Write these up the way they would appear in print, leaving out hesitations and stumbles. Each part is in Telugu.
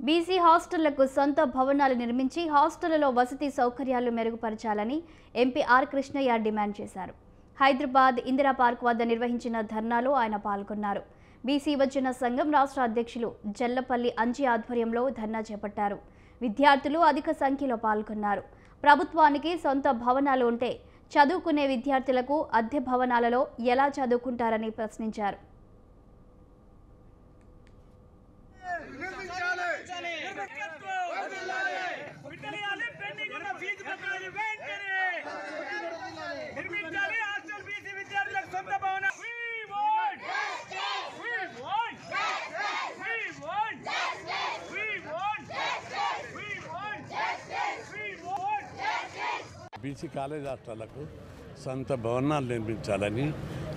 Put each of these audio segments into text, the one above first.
బీసీ హాస్టళ్లకు సొంత భవనాలు నిర్మించి హాస్టళ్లలో వసతి సౌకర్యాలు మెరుగుపరచాలని ఎంపీ ఆర్ కృష్ణయ్య డిమాండ్ చేశారు. హైదరాబాద్ ఇందిరా పార్క్ వద్ద నిర్వహించిన ధర్నాలో ఆయన పాల్గొన్నారు. బీసీ యువజన సంఘం రాష్ట్ర అధ్యక్షులు జల్లపల్లి అంజి ఆధ్వర్యంలో ధర్నా చేపట్టారు. విద్యార్థులు అధిక సంఖ్యలో పాల్గొన్నారు. ప్రభుత్వానికి సొంత భవనాలు ఉంటే చదువుకునే విద్యార్థులకు అద్దె భవనాలలో ఎలా చదువుకుంటారని ప్రశ్నించారు. బీసీ కాలేజ్ హాస్టళ్లకు సొంత భవనాలు నిర్మించాలని,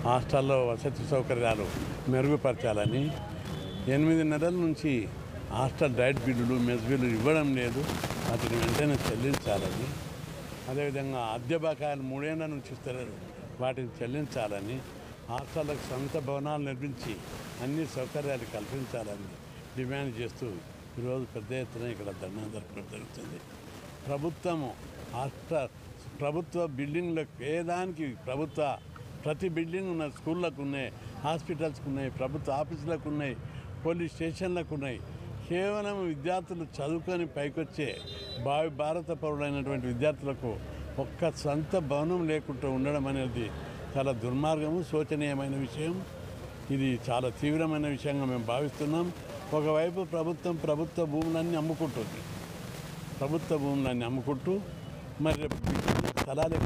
హాస్టల్లో వసతి సౌకర్యాలు మెరుగుపరచాలని, 8 నెలల నుంచి హాస్టల్ డైట్ బిల్లులు, మెస్ బిల్లులు ఇవ్వడం లేదు, వాటిని వెంటనే చెల్లించాలని, అదేవిధంగా అద్దె బకాయిలు 3 ఏళ్ల నుంచి ఇస్తారు, వాటిని చెల్లించాలని, హాస్టళ్లకు సొంత భవనాలు నిర్మించి అన్ని సౌకర్యాలు కల్పించాలని డిమాండ్ చేస్తూ ఈరోజు పెద్ద ఎత్తున ఇక్కడ ధర్నా జరపడం జరుగుతుంది. ప్రభుత్వ బిల్డింగ్లకు ఏదానికి ప్రతి బిల్డింగ్ ఉన్న స్కూళ్ళకు ఉన్నాయి, హాస్పిటల్స్కు ఉన్నాయి, ప్రభుత్వ ఆఫీసులకు ఉన్నాయి, పోలీస్ స్టేషన్లకు ఉన్నాయి. కేవలం విద్యార్థులు చదువుకొని పైకొచ్చే భారత పౌరులైనటువంటి విద్యార్థులకు ఒక్క సొంత భవనం లేకుండా ఉండడం అనేది చాలా దుర్మార్గము, శోచనీయమైన విషయం. ఇది చాలా తీవ్రమైన విషయంగా మేము భావిస్తున్నాం. ఒకవైపు ప్రభుత్వ భూములన్నీ అమ్ముకుంటుంది, ప్రభుత్వ భూములన్నీ అమ్ముకుంటూ మరి స్థలాలు